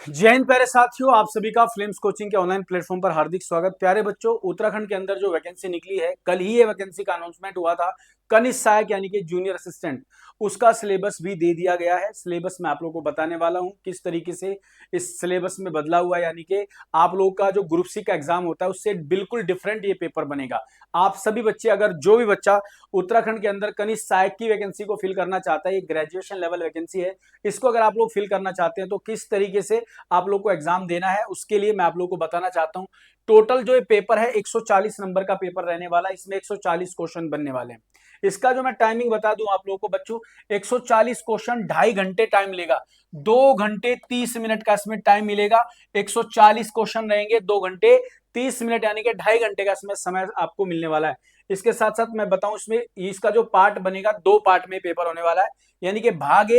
जय हिंद प्यारे साथियों, आप सभी का फ्लेम्स कोचिंग के ऑनलाइन प्लेटफॉर्म पर हार्दिक स्वागत। प्यारे बच्चों, उत्तराखंड के अंदर जो वैकेंसी निकली है, कल ही ये वैकेंसी का अनाउंसमेंट हुआ था। कनिष्ठ सहायक यानी कि जूनियर असिस्टेंट, उसका सिलेबस भी दे दिया गया है। सिलेबस मैं आप लोगों को बताने वाला हूं किस तरीके से इस सिलेबस में बदला हुआ है, यानी कि आप लोगों का जो ग्रुप सी का एग्जाम होता है उससे बिल्कुल डिफरेंट ये पेपर बनेगा। आप सभी बच्चे, अगर जो भी बच्चा उत्तराखंड के अंदर कनिष्ठ सहायक की वैकेंसी को फिल करना चाहता है, ये ग्रेजुएशन लेवल वैकेंसी है, इसको अगर आप लोग फिल करना चाहते हैं तो किस तरीके से आप लोग को एग्जाम देना है, उसके लिए मैं आप लोग को बताना चाहता हूं। टोटल जो ये पेपर है 140 नंबर का पेपर रहने वाला है। इसमें 140 क्वेश्चन बनने वाले हैं। इसका जो मैं टाइमिंग बता दूं आप लोगों को बच्चों, 140 क्वेश्चन 2.5 घंटे टाइम लेगा। 2 घंटे 30 मिनट का इसमें टाइम मिलेगा। 140 क्वेश्चन रहेंगे, 2 घंटे 30 मिनट, यानी कि 2.5 घंटे का इसमें समय आपको मिलने वाला है। इसके साथ साथ मैं बताऊं, इसमें इसका जो पार्ट बनेगा, 2 पार्ट में पेपर होने वाला है। यानी कि भाग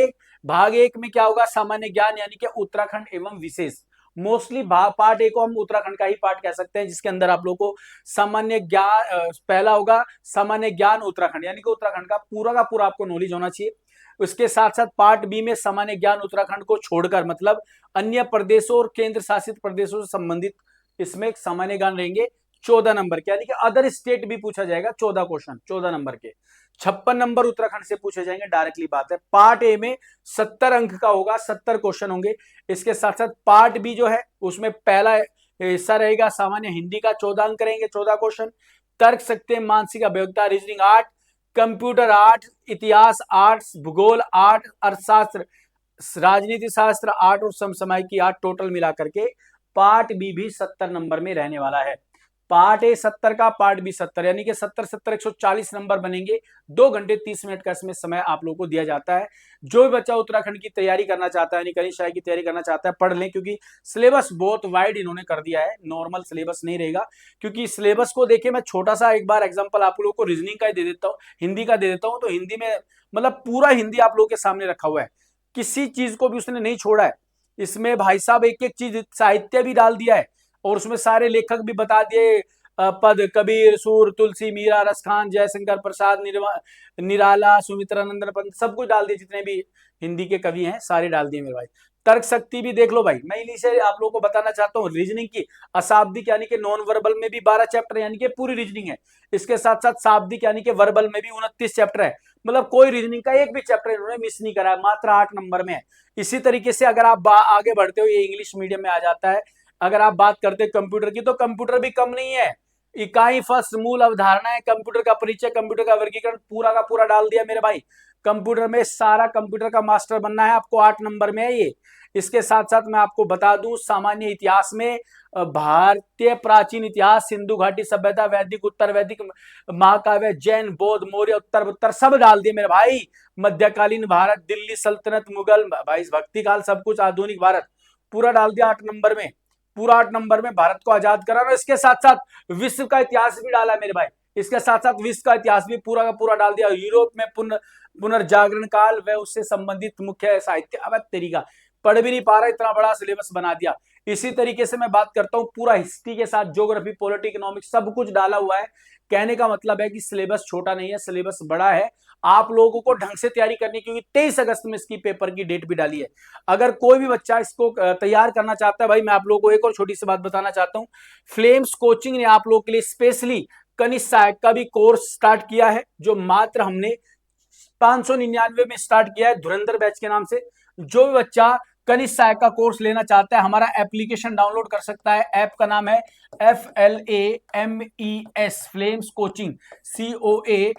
एक में क्या होगा, सामान्य ज्ञान यानी कि उत्तराखंड एवं विशेष। मोस्टली पार्ट ए को हम उत्तराखंड का ही पार्ट कह सकते हैं, जिसके अंदर आप लोगों को सामान्य ज्ञान पहला होगा, सामान्य ज्ञान उत्तराखंड, यानी कि उत्तराखंड का पूरा आपको नॉलेज होना चाहिए। उसके साथ साथ पार्ट बी में सामान्य ज्ञान उत्तराखंड को छोड़कर, मतलब अन्य प्रदेशों और केंद्र शासित प्रदेशों से संबंधित इसमें सामान्य ज्ञान रहेंगे 14 नंबर के, यानी कि अदर स्टेट भी पूछा जाएगा। 14 क्वेश्चन 14 नंबर के। 56 नंबर उत्तराखंड से पूछे जाएंगे, डायरेक्टली बात है। पार्ट ए में 70 अंक का होगा, 70 क्वेश्चन होंगे। इसके साथ साथ पार्ट बी जो है, उसमें पहला हिस्सा रहेगा सामान्य हिंदी का, 14 अंक रहेंगे, 14 क्वेश्चन। तर्क शक्ति, मानसिक अभियोगिता, रीजनिंग 8, कंप्यूटर 8, इतिहास 8, भूगोल 8, अर्थशास्त्र, राजनीति शास्त्र 8 और समसामयिकी 8, टोटल मिलाकर के पार्ट बी भी 70 नंबर में रहने वाला है। पार्ट ए 70 का, पार्ट बी 70, यानी कि 70 70 140 नंबर बनेंगे। 2 घंटे 30 मिनट का इसमें समय आप लोगों को दिया जाता है। जो भी बच्चा उत्तराखंड की तैयारी करना चाहता है, यानी कनिष्ठ सहायक की तैयारी करना चाहता है, पढ़ लें, क्योंकि सिलेबस बहुत वाइड इन्होंने कर दिया है, नॉर्मल सिलेबस नहीं रहेगा। क्योंकि सिलेबस को देखिए, मैं छोटा सा एक बार एग्जाम्पल आप लोगों को रीजनिंग का दे देता हूँ, हिंदी का दे देता हूँ। तो हिंदी में मतलब पूरा हिंदी आप लोगों के सामने रखा हुआ है, किसी चीज को भी उसने नहीं छोड़ा है। इसमें भाई साहब एक एक चीज, साहित्य भी डाल दिया है, और उसमें सारे लेखक भी बता दिए। पद, कबीर, सूर, तुलसी, मीरा, रसखान, जयशंकर प्रसाद, निराला, सुमित्रानंदन पंत, सब कुछ डाल दिए। जितने भी हिंदी के कवि हैं सारे डाल दिए मेरे भाई। तर्क शक्ति भी देख लो भाई। मैं इन्हीं से आप लोगों को बताना चाहता हूँ। रीजनिंग की अशाब्दिक यानी कि नॉन वर्बल में भी 12 चैप्टर, यानी कि पूरी रीजनिंग है। इसके साथ साथ शाब्दिक यानी कि वर्बल में भी 29 चैप्टर है। मतलब कोई रीजनिंग का एक भी चैप्टर इन्होंने मिस नहीं करा है, मात्र 8 नंबर में है। इसी तरीके से अगर आप आगे बढ़ते हो, ये इंग्लिश मीडियम में आ जाता है। अगर आप बात करते हैं कंप्यूटर की, तो कंप्यूटर भी कम नहीं है। इकाई फर्स्ट, मूल अवधारणा है, कंप्यूटर का परिचय, कंप्यूटर का वर्गीकरण, पूरा का पूरा डाल दिया मेरे भाई। कंप्यूटर में सारा, कंप्यूटर का मास्टर बनना है आपको, 8 नंबर में है ये। इसके साथ साथ मैं आपको बता दूं, सामान्य इतिहास में भारतीय प्राचीन इतिहास, सिंधु घाटी सभ्यता, वैदिक, उत्तर वैदिक, महाकाव्य, जैन, बौद्ध, मौर्य, उत्तर उत्तर सब डाल दिए मेरे भाई। मध्यकालीन भारत, दिल्ली सल्तनत, मुगल भाई, भक्ति काल, सब कुछ, आधुनिक भारत, पूरा डाल दिया 8 नंबर में। पूरा 8 नंबर में भारत को आजाद करा। और इसके साथ साथ विश्व का इतिहास भी डाला मेरे भाई। इसके साथ साथ विश्व का इतिहास भी पूरा का पूरा डाल दिया। यूरोप में पुनर्जागरण काल व उससे संबंधित मुख्य साहित्य। अब तरीका पढ़ भी नहीं पा रहा, इतना बड़ा सिलेबस बना दिया। इसी तरीके से मैं बात करता हूं, पूरा हिस्ट्री के साथ ज्योग्राफी, पॉलिटी, इकोनॉमिक्स, सब कुछ डाला हुआ है। कहने का मतलब है कि सिलेबस छोटा नहीं है, सिलेबस बड़ा है। आप लोगों को ढंग से तैयारी करनी, क्योंकि 23 अगस्त में इसकी पेपर की डेट भी डाली है। अगर कोई भी बच्चा इसको तैयार करना चाहता है, भाई मैं आप लोगों को एक और छोटी सी बात बताना चाहता हूँ। फ्लेम्स कोचिंग ने आप लोगों के लिए स्पेशली कनिष्ठ सहायक का भी कोर्स स्टार्ट किया है, जो मात्र हमने 599 में स्टार्ट किया है, धुरंधर बैच के नाम से। जो भी बच्चा कनिष्ठ सहायक का कोर्स लेना चाहता है, हमारा एप्लीकेशन डाउनलोड कर सकता है। ऐप का नाम है FLAMES, फ्लेम्स कोचिंग, COACHING।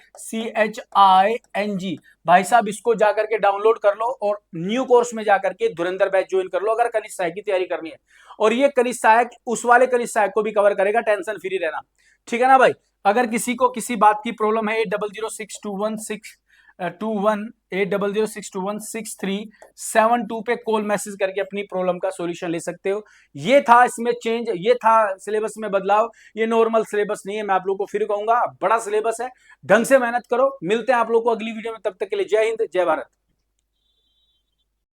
भाई साहब, इसको जाकर के डाउनलोड कर लो और न्यू कोर्स में जाकर के धुरंधर बैच ज्वाइन कर लो, अगर कनिष्ठ सहायक की तैयारी करनी है। और ये कनिष्ठ सहायक उस वाले कनिष्ठ सहायक को भी कवर करेगा, टेंशन फ्री रहना। ठीक है ना भाई। अगर किसी को किसी बात की प्रॉब्लम है, 8006216372 पे कॉल मैसेज करके अपनी प्रॉब्लम का सॉल्यूशन ले सकते हो। ये था इसमें चेंज, ये था सिलेबस में बदलाव। ये नॉर्मल सिलेबस नहीं है, मैं आप लोगों को फिर कहूंगा, बड़ा सिलेबस है। ढंग से मेहनत करो। मिलते हैं आप लोगों को अगली वीडियो में, तब तक के लिए जय हिंद, जय भारत।